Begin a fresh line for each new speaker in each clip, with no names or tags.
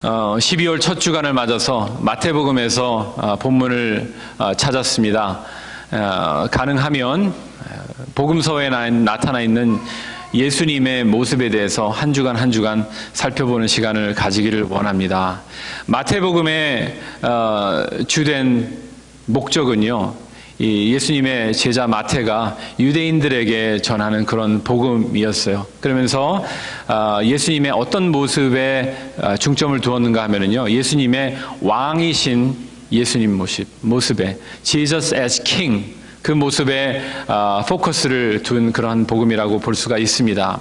12월 첫 주간을 맞아서 마태복음에서 본문을 찾았습니다. 가능하면 복음서에 나타나 있는 예수님의 모습에 대해서 한 주간 한 주간 살펴보는 시간을 가지기를 원합니다. 마태복음의 주된 목적은요, 이 예수님의 제자 마태가 유대인들에게 전하는 그런 복음이었어요. 그러면서 예수님의 어떤 모습에 중점을 두었는가 하면은요, 예수님의 왕이신 예수님 모습에 Jesus as King, 그 모습에 포커스를 둔 그런 복음이라고 볼 수가 있습니다.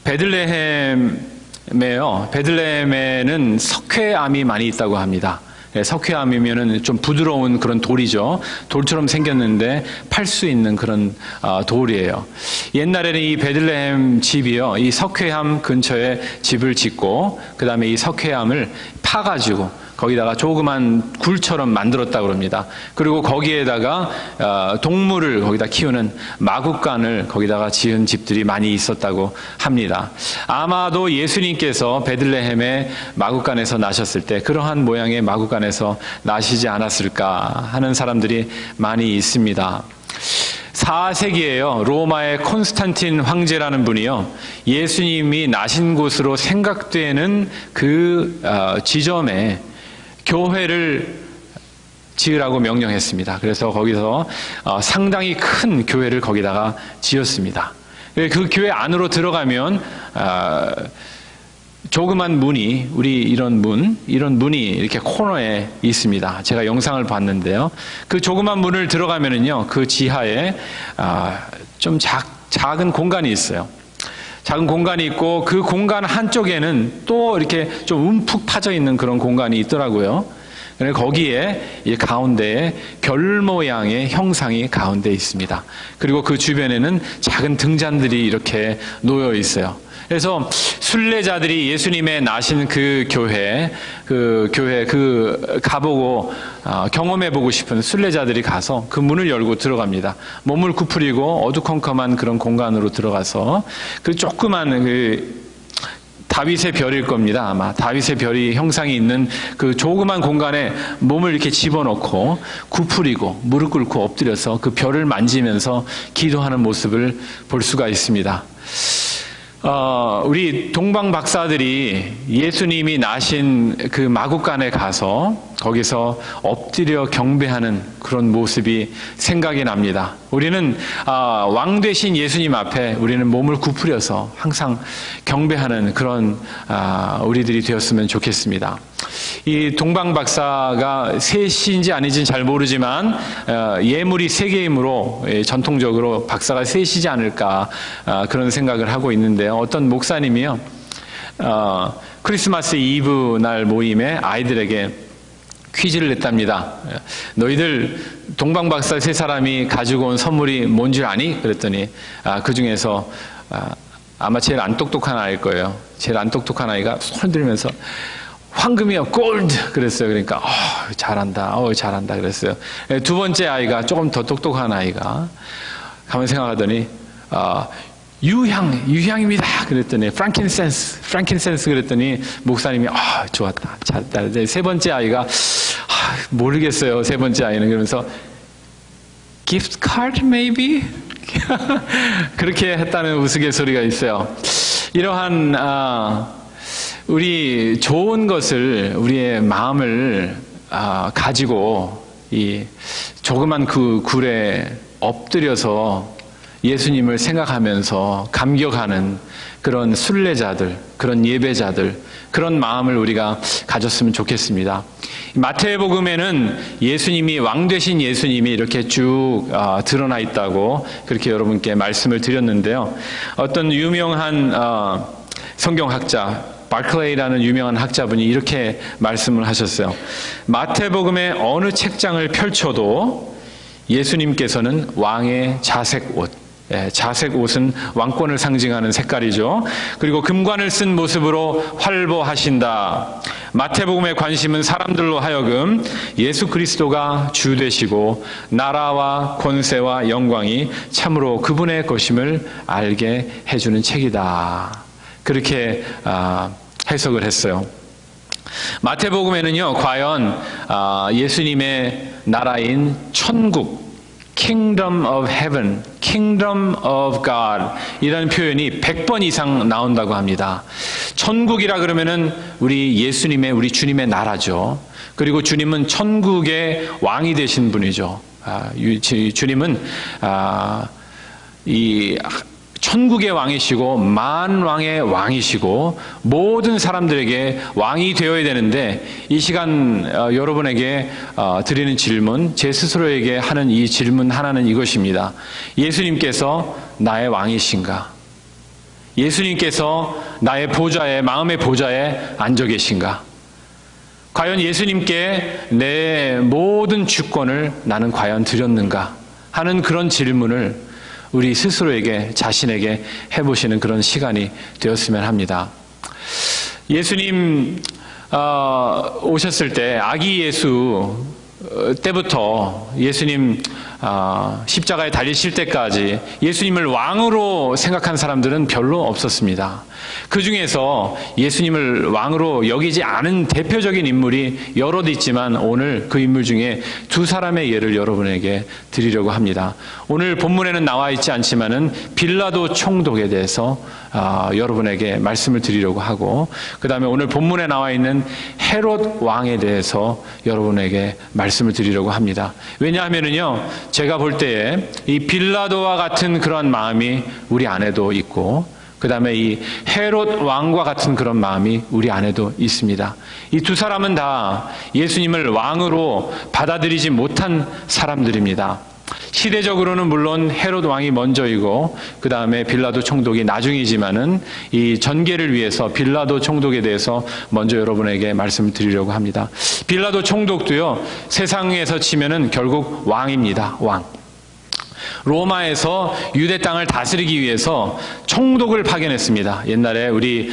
베들레헴에는 석회암이 많이 있다고 합니다. 석회암이면은 좀 부드러운 그런 돌이죠. 돌처럼 생겼는데 팔 수 있는 그런 돌이에요. 옛날에는 이 베들레헴 집이요, 이 석회암 근처에 집을 짓고 그 다음에 이 석회암을 파가지고 거기다가 조그만 굴처럼 만들었다고 합니다. 그리고 거기에다가 동물을 거기다 키우는 마구간을 거기다가 지은 집들이 많이 있었다고 합니다. 아마도 예수님께서 베들레헴의 마구간에서 나셨을 때 그러한 모양의 마구간에서 나시지 않았을까 하는 사람들이 많이 있습니다. 4세기에요. 로마의 콘스탄틴 황제라는 분이요, 예수님이 나신 곳으로 생각되는 그 지점에 교회를 지으라고 명령했습니다. 그래서 거기서 상당히 큰 교회를 거기다가 지었습니다. 그 교회 안으로 들어가면 조그만 문이, 이런 문이 이렇게 코너에 있습니다. 제가 영상을 봤는데요, 그 조그만 문을 들어가면은요, 그 지하에 좀 작은 공간이 있어요. 작은 공간이 있고 그 공간 한쪽에는 또 이렇게 좀 움푹 파져 있는 그런 공간이 있더라고요. 거기에 이 가운데에 별 모양의 형상이 가운데 있습니다. 그리고 그 주변에는 작은 등잔들이 이렇게 놓여 있어요. 그래서 순례자들이 예수님의 나신 그 교회 가보고 경험해보고 싶은 순례자들이 가서 그 문을 열고 들어갑니다. 몸을 구부리고 어두컴컴한 그런 공간으로 들어가서 그 조그만 다윗의 별일 겁니다. 아마 다윗의 별이 형상이 있는 그 조그만 공간에 몸을 이렇게 집어넣고 구부리고 무릎 꿇고 엎드려서 그 별을 만지면서 기도하는 모습을 볼 수가 있습니다. 우리 동방 박사들이 예수님이 나신 그 마구간에 가서 거기서 엎드려 경배하는 그런 모습이 생각이 납니다. 우리는 왕 되신 예수님 앞에 우리는 몸을 구부려서 항상 경배하는 그런 우리들이 되었으면 좋겠습니다. 이 동방 박사가 셋인지 아닌지는 잘 모르지만 예물이 3개이므로 전통적으로 박사가 셋이지 않을까 그런 생각을 하고 있는데요. 어떤 목사님이요, 크리스마스 이브 날 모임에 아이들에게 퀴즈를 냈답니다. 너희들 동방 박사 3사람이 가지고 온 선물이 뭔 줄 아니? 그랬더니 그 중에서 아마 제일 안 똑똑한 아이일 거예요. 제일 안 똑똑한 아이가 손을 들면서 황금이요, 골드 그랬어요. 그러니까 잘한다, 잘한다 그랬어요. 두 번째 아이가 조금 더 똑똑한 아이가 가만 생각하더니 유향입니다 그랬더니 프랑킨센스 그랬더니 목사님이 좋았다, 잘했다. 세 번째 아이가 모르겠어요. 세 번째 아이는 그러면서 gift card maybe 그렇게 했다는 우스갯소리가 있어요. 이러한 우리 좋은 것을, 우리의 마음을 가지고 이 조그만 그 굴에 엎드려서 예수님을 생각하면서 감격하는 그런 순례자들, 그런 예배자들, 그런 마음을 우리가 가졌으면 좋겠습니다. 마태복음에는 예수님이, 왕 되신 예수님이 이렇게 쭉 드러나 있다고 그렇게 여러분께 말씀을 드렸는데요. 어떤 유명한 성경학자, 바클레이라는 유명한 학자분이 이렇게 말씀을 하셨어요. 마태복음의 어느 책장을 펼쳐도 예수님께서는 왕의 자색 옷, 자색 옷은 왕권을 상징하는 색깔이죠. 그리고 금관을 쓴 모습으로 활보하신다. 마태복음의 관심은 사람들로 하여금 예수 그리스도가 주 되시고 나라와 권세와 영광이 참으로 그분의 것임을 알게 해주는 책이다. 그렇게 해석을 했어요. 마태복음에는요, 과연 예수님의 나라인 천국, Kingdom of Heaven, Kingdom of God 이라는 표현이 100번 이상 나온다고 합니다. 천국이라 그러면은 우리 예수님의, 우리 주님의 나라죠. 그리고 주님은 천국의 왕이 되신 분이죠. 주님은 이 천국의 왕이시고 만왕의 왕이시고 모든 사람들에게 왕이 되어야 되는데, 이 시간 여러분에게 드리는 질문, 제 스스로에게 하는 이 질문 하나는 이것입니다. 예수님께서 나의 왕이신가? 예수님께서 나의 보좌에, 마음의 보좌에 앉아 계신가? 과연 예수님께 내 모든 주권을 나는 과연 드렸는가? 하는 그런 질문을 우리 스스로에게, 자신에게 해보시는 그런 시간이 되었으면 합니다. 예수님 오셨을 때, 아기 예수 때부터 예수님 십자가에 달리실 때까지 예수님을 왕으로 생각한 사람들은 별로 없었습니다. 그 중에서 예수님을 왕으로 여기지 않은 대표적인 인물이 여럿 있지만, 오늘 그 인물 중에 두 사람의 예를 여러분에게 드리려고 합니다. 오늘 본문에는 나와 있지 않지만은 빌라도 총독에 대해서 여러분에게 말씀을 드리려고 하고, 그 다음에 오늘 본문에 나와 있는 헤롯 왕에 대해서 여러분에게 말씀을 드리려고 합니다. 왜냐하면은요, 제가 볼 때에 이 빌라도와 같은 그런 마음이 우리 안에도 있고, 그 다음에 이 헤롯 왕과 같은 그런 마음이 우리 안에도 있습니다. 이 두 사람은 다 예수님을 왕으로 받아들이지 못한 사람들입니다. 시대적으로는 물론 헤롯 왕이 먼저이고, 그 다음에 빌라도 총독이 나중이지만은 이 전개를 위해서 빌라도 총독에 대해서 먼저 여러분에게 말씀을 드리려고 합니다. 빌라도 총독도요, 세상에서 치면은 결국 왕입니다. 왕. 로마에서 유대 땅을 다스리기 위해서 총독을 파견했습니다. 옛날에 우리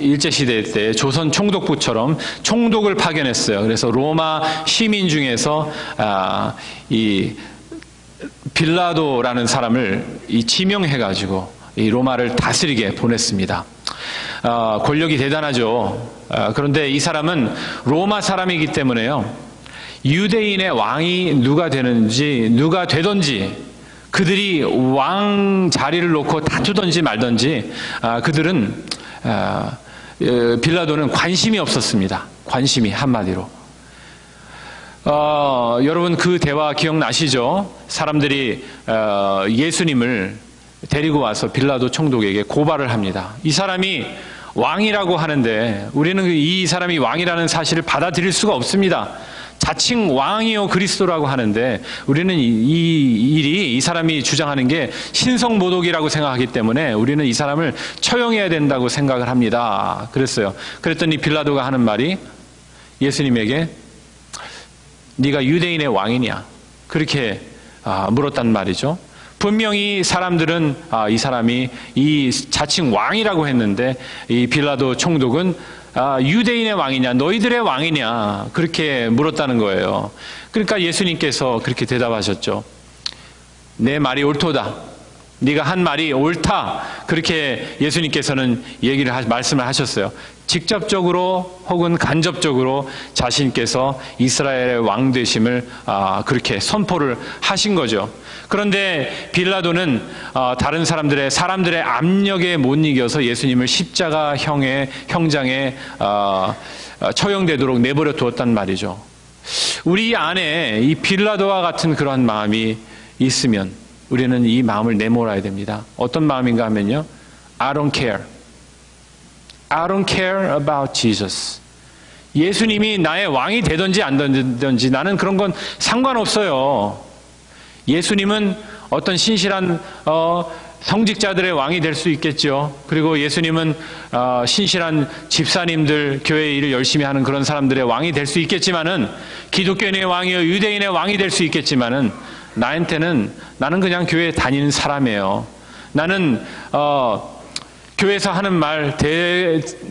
일제시대 때 조선 총독부처럼 총독을 파견했어요. 그래서 로마 시민 중에서 이 빌라도라는 사람을 지명해가지고 이 로마를 다스리게 보냈습니다. 권력이 대단하죠. 그런데 이 사람은 로마 사람이기 때문에요, 유대인의 왕이 누가 되든지 그들이 왕 자리를 놓고 다투든지 말든지 그들은 빌라도는 관심이 없었습니다. 관심이, 한마디로. 여러분 그 대화 기억나시죠? 사람들이 예수님을 데리고 와서 빌라도 총독에게 고발을 합니다. 이 사람이 왕이라고 하는데 우리는 이 사람이 왕이라는 사실을 받아들일 수가 없습니다. 자칭 왕이요 그리스도라고 하는데 우리는 이 사람이 주장하는 게 신성모독이라고 생각하기 때문에 우리는 이 사람을 처형해야 된다고 생각을 합니다. 그랬더니 빌라도가 하는 말이 예수님에게 네가 유대인의 왕이냐? 그렇게 물었단 말이죠. 분명히 사람들은 이 사람이 이 자칭 왕이라고 했는데 이 빌라도 총독은 유대인의 왕이냐, 너희들의 왕이냐, 그렇게 물었다는 거예요. 그러니까 예수님께서 그렇게 대답하셨죠. 내 말이 옳도다. 네가 한 말이 옳다. 그렇게 예수님께서는 말씀을 하셨어요. 직접적으로 혹은 간접적으로 자신께서 이스라엘의 왕 되심을 그렇게 선포를 하신 거죠. 그런데 빌라도는 다른 사람들의 압력에 못 이겨서 예수님을 십자가 형장에 처형되도록 내버려 두었단 말이죠. 우리 안에 이 빌라도와 같은 그러한 마음이 있으면 우리는 이 마음을 내몰아야 됩니다. 어떤 마음인가 하면요, I don't care. I don't care about Jesus. 예수님이 나의 왕이 되든지 안 되든지 나는 그런 건 상관없어요. 예수님은 어떤 신실한 성직자들의 왕이 될 수 있겠죠. 그리고 예수님은 신실한 집사님들, 교회 일을 열심히 하는 그런 사람들의 왕이 될 수 있겠지만은, 기독교인의 왕이요 유대인의 왕이 될 수 있겠지만은, 나는 그냥 교회에 다니는 사람이에요. 나는 교회에서 하는 말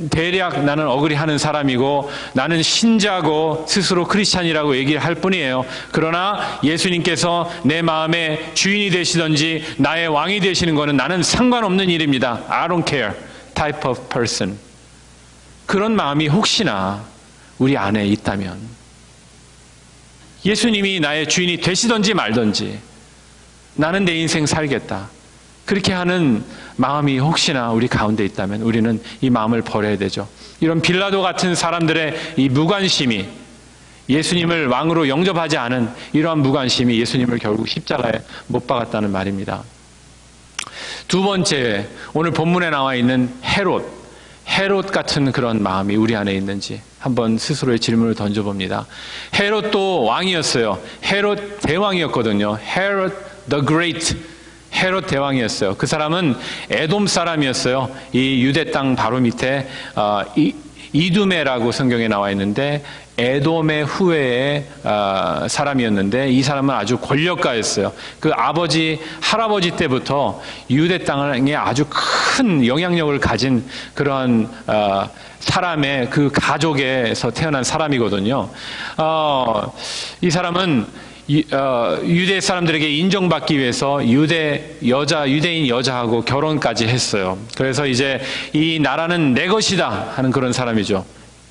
대략 나는 어그리 하는 사람이고, 나는 신자고 스스로 크리스찬이라고 얘기를 할 뿐이에요. 그러나 예수님께서 내 마음의 주인이 되시든지 나의 왕이 되시는 것은 나는 상관없는 일입니다. I don't care type of person. 그런 마음이 혹시나 우리 안에 있다면, 예수님이 나의 주인이 되시든지 말든지 나는 내 인생 살겠다, 그렇게 하는 마음이 혹시나 우리 가운데 있다면 우리는 이 마음을 버려야 되죠. 이런 빌라도 같은 사람들의 이 무관심이, 예수님을 왕으로 영접하지 않은 이러한 무관심이 예수님을 결국 십자가에 못 박았다는 말입니다. 두 번째, 오늘 본문에 나와 있는 헤롯 같은 그런 마음이 우리 안에 있는지 한번 스스로의 질문을 던져봅니다. 헤롯도 왕이었어요. 헤롯 대왕이었거든요. 헤롯 the Great, 헤롯 대왕이었어요. 그 사람은 에돔 사람이었어요. 이 유대 땅 바로 밑에 이두메라고 성경에 나와 있는데 에돔의 후예의 사람이었는데, 이 사람은 아주 권력가였어요. 그 아버지, 할아버지 때부터 유대 땅에 아주 큰 영향력을 가진 그런 사람의 그 가족에서 태어난 사람이거든요. 이 사람은 유대 사람들에게 인정받기 위해서 유대인 여자하고 결혼까지 했어요. 그래서 이제 이 나라는 내 것이다 하는 그런 사람이죠,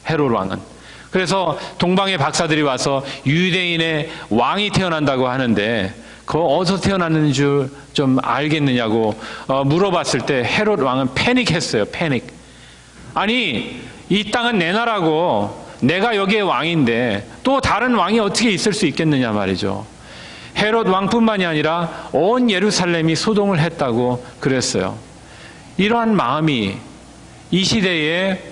헤롯 왕은. 그래서 동방의 박사들이 와서 유대인의 왕이 태어난다고 하는데 그 어디서 태어났는 줄 좀 알겠느냐고 물어봤을 때 헤롯 왕은 패닉했어요. 패닉. 아니, 이 땅은 내 나라고 내가 여기의 왕인데 또 다른 왕이 어떻게 있을 수 있겠느냐 말이죠. 헤롯 왕뿐만이 아니라 온 예루살렘이 소동을 했다고 그랬어요. 이러한 마음이 이 시대의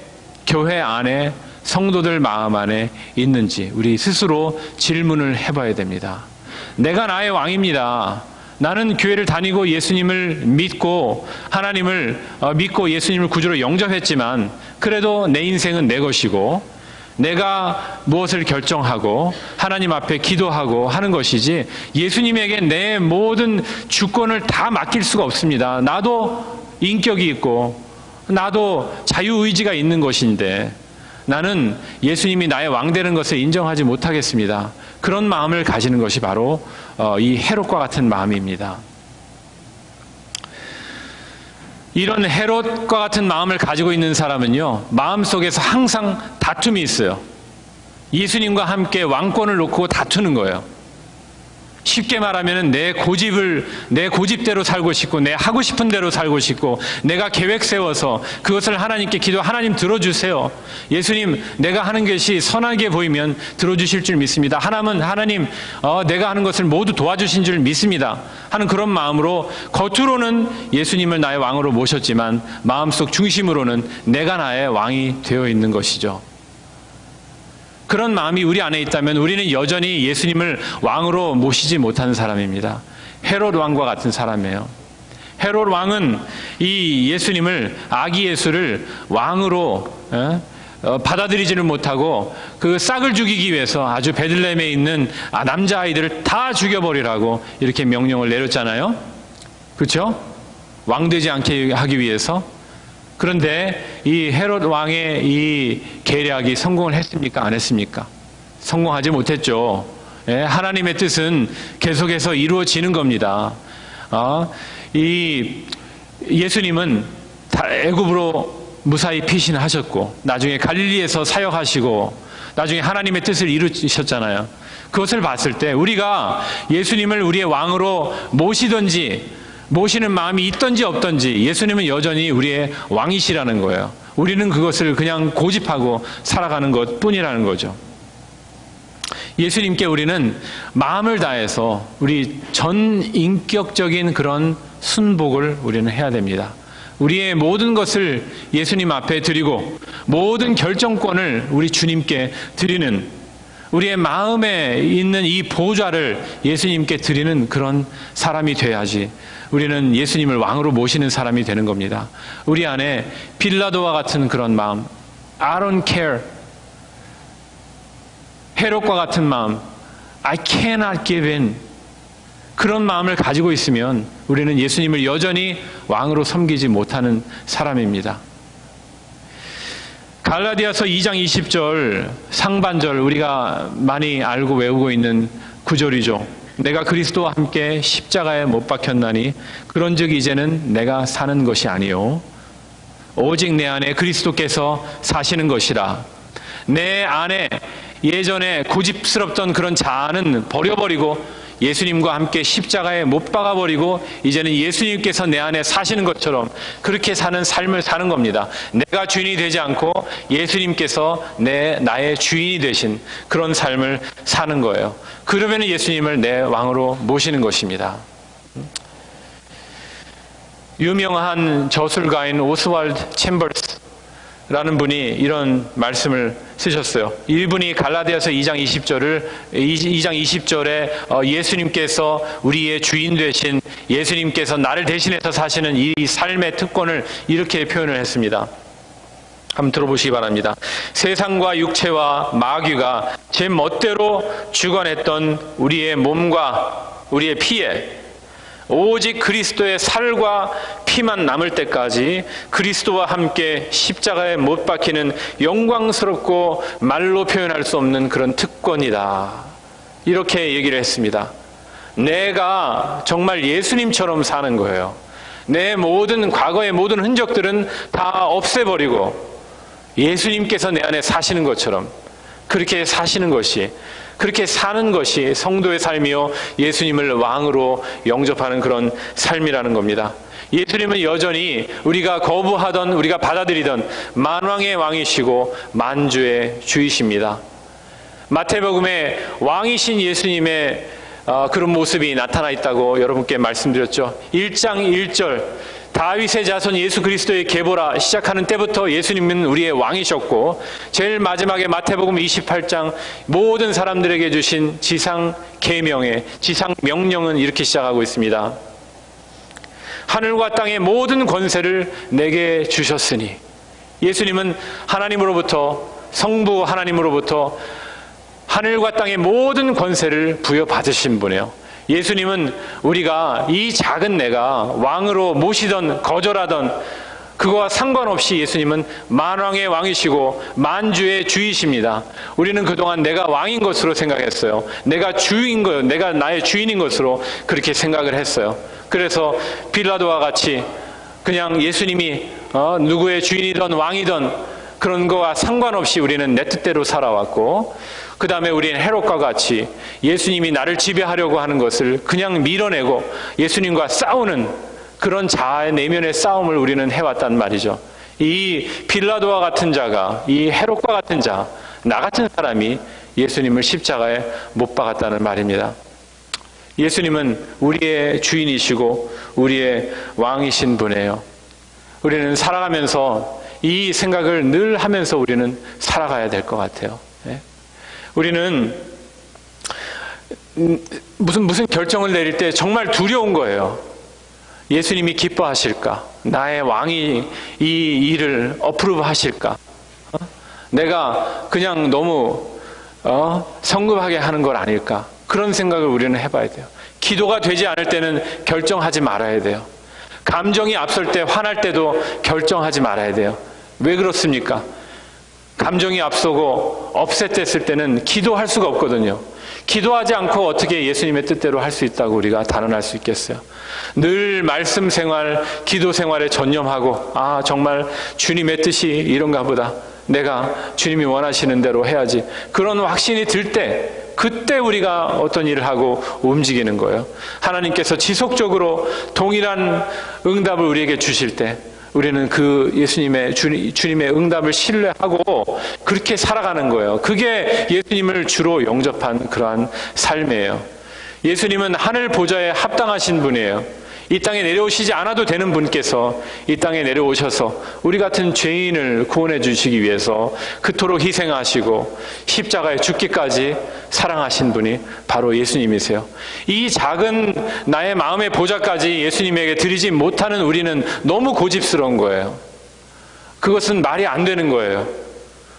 교회 안에, 성도들 마음 안에 있는지 우리 스스로 질문을 해봐야 됩니다. 내가 나의 왕입니다. 나는 교회를 다니고 예수님을 믿고 하나님을 믿고 예수님을 구주로 영접했지만 그래도 내 인생은 내 것이고 내가 무엇을 결정하고 하나님 앞에 기도하고 하는 것이지 예수님에게 내 모든 주권을 다 맡길 수가 없습니다. 나도 인격이 있고 나도 자유의지가 있는 것인데 나는 예수님이 나의 왕 되는 것을 인정하지 못하겠습니다. 그런 마음을 가지는 것이 바로 이 헤롯과 같은 마음입니다. 이런 헤롯과 같은 마음을 가지고 있는 사람은요, 마음속에서 항상 다툼이 있어요. 예수님과 함께 왕권을 놓고 다투는 거예요. 쉽게 말하면 내 고집대로 살고 싶고 내 하고 싶은 대로 살고 싶고 내가 계획 세워서 그것을 하나님께 기도, 하나님 들어주세요. 예수님, 내가 하는 것이 선하게 보이면 들어주실 줄 믿습니다. 하나님, 내가 하는 것을 모두 도와주신 줄 믿습니다 하는 그런 마음으로 겉으로는 예수님을 나의 왕으로 모셨지만 마음속 중심으로는 내가 나의 왕이 되어 있는 것이죠. 그런 마음이 우리 안에 있다면 우리는 여전히 예수님을 왕으로 모시지 못하는 사람입니다. 헤롯 왕과 같은 사람이에요. 헤롯 왕은 이 예수님을, 아기 예수를 왕으로 받아들이지를 못하고 그 싹을 죽이기 위해서 아주 베들레헴에 있는 남자아이들을 다 죽여버리라고 이렇게 명령을 내렸잖아요. 그렇죠? 왕되지 않게 하기 위해서. 그런데 이 헤롯 왕의 이 계략이 성공을 했습니까? 안 했습니까? 성공하지 못했죠. 하나님의 뜻은 계속해서 이루어지는 겁니다. 이 예수님은 애굽으로 무사히 피신하셨고 나중에 갈릴리에서 사역하시고 나중에 하나님의 뜻을 이루셨잖아요. 그것을 봤을 때 우리가 예수님을 우리의 왕으로 모시는 마음이 있든지 없든지 예수님은 여전히 우리의 왕이시라는 거예요. 우리는 그것을 그냥 고집하고 살아가는 것 뿐이라는 거죠. 예수님께 우리는 마음을 다해서 우리 전 인격적인 그런 순복을 우리는 해야 됩니다. 우리의 모든 것을 예수님 앞에 드리고 모든 결정권을 우리 주님께 드리는, 우리의 마음에 있는 이 보좌를 예수님께 드리는 그런 사람이 돼야지 우리는 예수님을 왕으로 모시는 사람이 되는 겁니다. 우리 안에 빌라도와 같은 그런 마음, I don't care, 헤롯과 같은 마음, I cannot give in, 그런 마음을 가지고 있으면 우리는 예수님을 여전히 왕으로 섬기지 못하는 사람입니다. 갈라디아서 2장 20절 상반절, 우리가 많이 알고 외우고 있는 구절이죠. 내가 그리스도와 함께 십자가에 못 박혔나니 그런즉 이제는 내가 사는 것이 아니요 오직 내 안에 그리스도께서 사시는 것이라. 내 안에 예전에 고집스럽던 그런 자아는 버려버리고 예수님과 함께 십자가에 못 박아버리고 이제는 예수님께서 내 안에 사시는 것처럼 그렇게 사는 삶을 사는 겁니다. 내가 주인이 되지 않고 예수님께서 나의 주인이 되신 그런 삶을 사는 거예요. 그러면 예수님을 내 왕으로 모시는 것입니다. 유명한 저술가인 오스왈드 챔버스라는 분이 이런 말씀을 쓰셨어요. 이분이 갈라디아서 2장 20절에 예수님께서 우리의 주인 되신 예수님께서 나를 대신해서 사시는 이 삶의 특권을 이렇게 표현을 했습니다. 한번 들어보시기 바랍니다. 세상과 육체와 마귀가 제 멋대로 주관했던 우리의 몸과 우리의 피에 오직 그리스도의 살과 피만 남을 때까지 그리스도와 함께 십자가에 못 박히는 영광스럽고 말로 표현할 수 없는 그런 특권이다. 이렇게 얘기를 했습니다. 내가 정말 예수님처럼 사는 거예요. 내 모든 과거의 모든 흔적들은 다 없애버리고 예수님께서 내 안에 사시는 것처럼 그렇게 사시는 것이, 그렇게 사는 것이 성도의 삶이요 예수님을 왕으로 영접하는 그런 삶이라는 겁니다. 예수님은 여전히 우리가 거부하던, 우리가 받아들이던 만왕의 왕이시고 만주의 주이십니다. 마태복음에 왕이신 예수님의 그런 모습이 나타나 있다고 여러분께 말씀드렸죠. 1장 1절 다윗의 자손 예수 그리스도의 계보라 시작하는 때부터 예수님은 우리의 왕이셨고, 제일 마지막에 마태복음 28장 모든 사람들에게 주신 지상 계명의 지상 명령은 이렇게 시작하고 있습니다. 하늘과 땅의 모든 권세를 내게 주셨으니, 예수님은 하나님으로부터, 성부 하나님으로부터 하늘과 땅의 모든 권세를 부여받으신 분이에요. 예수님은 우리가 이 작은 내가 왕으로 모시던 거절하던 그거와 상관없이 예수님은 만왕의 왕이시고 만주의 주이십니다. 우리는 그동안 내가 왕인 것으로 생각했어요. 내가 주인 것, 내가 나의 주인인 것으로 그렇게 생각을 했어요. 그래서 빌라도와 같이 그냥 예수님이 누구의 주인이든 왕이든 그런 거와 상관없이 우리는 내 뜻대로 살아왔고, 그 다음에 우리는 헤롯과 같이 예수님이 나를 지배하려고 하는 것을 그냥 밀어내고 예수님과 싸우는 그런 자아의 내면의 싸움을 우리는 해왔단 말이죠. 이 빌라도와 같은 자가, 이 헤롯과 같은 자, 나 같은 사람이 예수님을 십자가에 못 박았다는 말입니다. 예수님은 우리의 주인이시고 우리의 왕이신 분이에요. 우리는 살아가면서 이 생각을 늘 하면서 우리는 살아가야 될 것 같아요. 우리는 무슨 결정을 내릴 때 정말 두려운 거예요. 예수님이 기뻐하실까? 나의 왕이 이 일을 어프로브 하실까? 내가 그냥 너무 성급하게 하는 걸 아닐까? 그런 생각을 우리는 해봐야 돼요. 기도가 되지 않을 때는 결정하지 말아야 돼요. 감정이 앞설 때, 화날 때도 결정하지 말아야 돼요. 왜 그렇습니까? 감정이 앞서고 업셋됐을 때는 기도할 수가 없거든요. 기도하지 않고 어떻게 예수님의 뜻대로 할 수 있다고 우리가 단언할 수 있겠어요? 늘 말씀 생활, 기도 생활에 전념하고, 정말 주님의 뜻이 이런가 보다, 내가 주님이 원하시는 대로 해야지, 그런 확신이 들 때, 그때 우리가 어떤 일을 하고 움직이는 거예요. 하나님께서 지속적으로 동일한 응답을 우리에게 주실 때 우리는 그 예수님의 주님의 응답을 신뢰하고 그렇게 살아가는 거예요. 그게 예수님을 주로 영접한 그러한 삶이에요. 예수님은 하늘 보좌에 합당하신 분이에요. 이 땅에 내려오시지 않아도 되는 분께서 이 땅에 내려오셔서 우리 같은 죄인을 구원해 주시기 위해서 그토록 희생하시고 십자가에 죽기까지 사랑하신 분이 바로 예수님이세요. 이 작은 나의 마음의 보좌까지 예수님에게 드리지 못하는 우리는 너무 고집스러운 거예요. 그것은 말이 안 되는 거예요.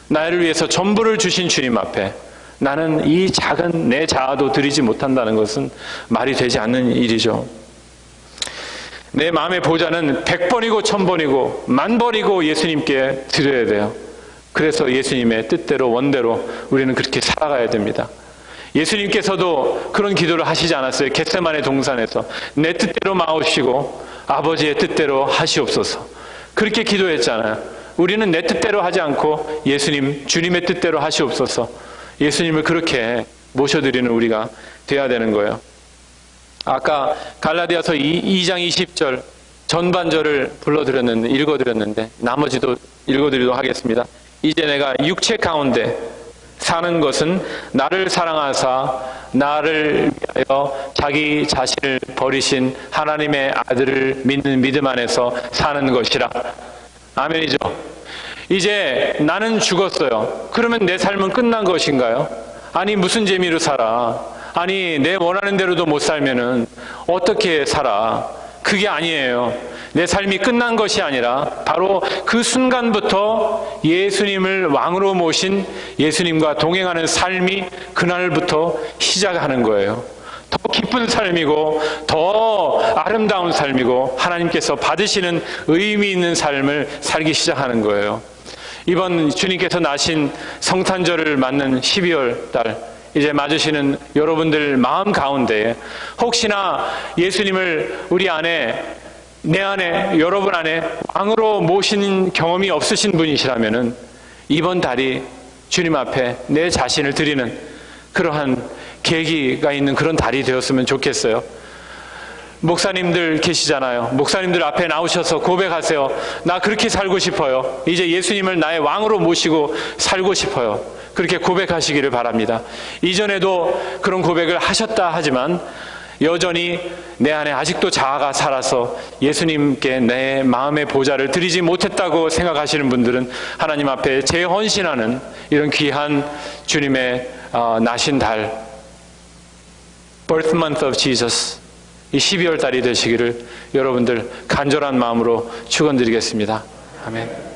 나를 위해서 전부를 주신 주님 앞에 나는 이 작은 내 자아도 드리지 못한다는 것은 말이 되지 않는 일이죠. 내 마음의 보좌는 100번이고 1000번이고 10,000번이고 예수님께 드려야 돼요. 그래서 예수님의 뜻대로 원대로 우리는 그렇게 살아가야 됩니다. 예수님께서도 그런 기도를 하시지 않았어요? 겟세마네 동산에서 내 뜻대로 마옵시고 아버지의 뜻대로 하시옵소서. 그렇게 기도했잖아요. 우리는 내 뜻대로 하지 않고 예수님, 주님의 뜻대로 하시옵소서. 예수님을 그렇게 모셔드리는 우리가 돼야 되는 거예요. 아까 갈라디아서 2장 20절 전반절을 읽어드렸는데 나머지도 읽어드리도록 하겠습니다. 이제 내가 육체 가운데 사는 것은 나를 사랑하사 나를 위하여 자기 자신을 버리신 하나님의 아들을 믿는 믿음 안에서 사는 것이라. 아멘이죠. 이제 나는 죽었어요. 그러면 내 삶은 끝난 것인가요? 아니, 무슨 재미로 살아? 아니, 내 원하는 대로도 못 살면은 어떻게 살아? 그게 아니에요. 내 삶이 끝난 것이 아니라 바로 그 순간부터 예수님을 왕으로 모신 예수님과 동행하는 삶이 그날부터 시작하는 거예요. 더 기쁜 삶이고 더 아름다운 삶이고 하나님께서 받으시는 의미 있는 삶을 살기 시작하는 거예요. 이번 주님께서 나신 성탄절을 맞는 12월 달 이제 맞으시는 여러분들 마음 가운데 혹시나 예수님을 우리 안에, 내 안에, 여러분 안에 왕으로 모신 경험이 없으신 분이시라면은 이번 달이 주님 앞에 내 자신을 드리는 그러한 계기가 있는 그런 달이 되었으면 좋겠어요. 목사님들 계시잖아요. 목사님들 앞에 나오셔서 고백하세요. 나 그렇게 살고 싶어요. 이제 예수님을 나의 왕으로 모시고 살고 싶어요. 그렇게 고백하시기를 바랍니다. 이전에도 그런 고백을 하셨다 하지만 여전히 내 안에 아직도 자아가 살아서 예수님께 내 마음의 보좌를 드리지 못했다고 생각하시는 분들은 하나님 앞에 재헌신하는 이런 귀한 주님의 나신 달, Birth Month of Jesus, 이 12월 달이 되시기를 여러분들 간절한 마음으로 축원드리겠습니다. 아멘.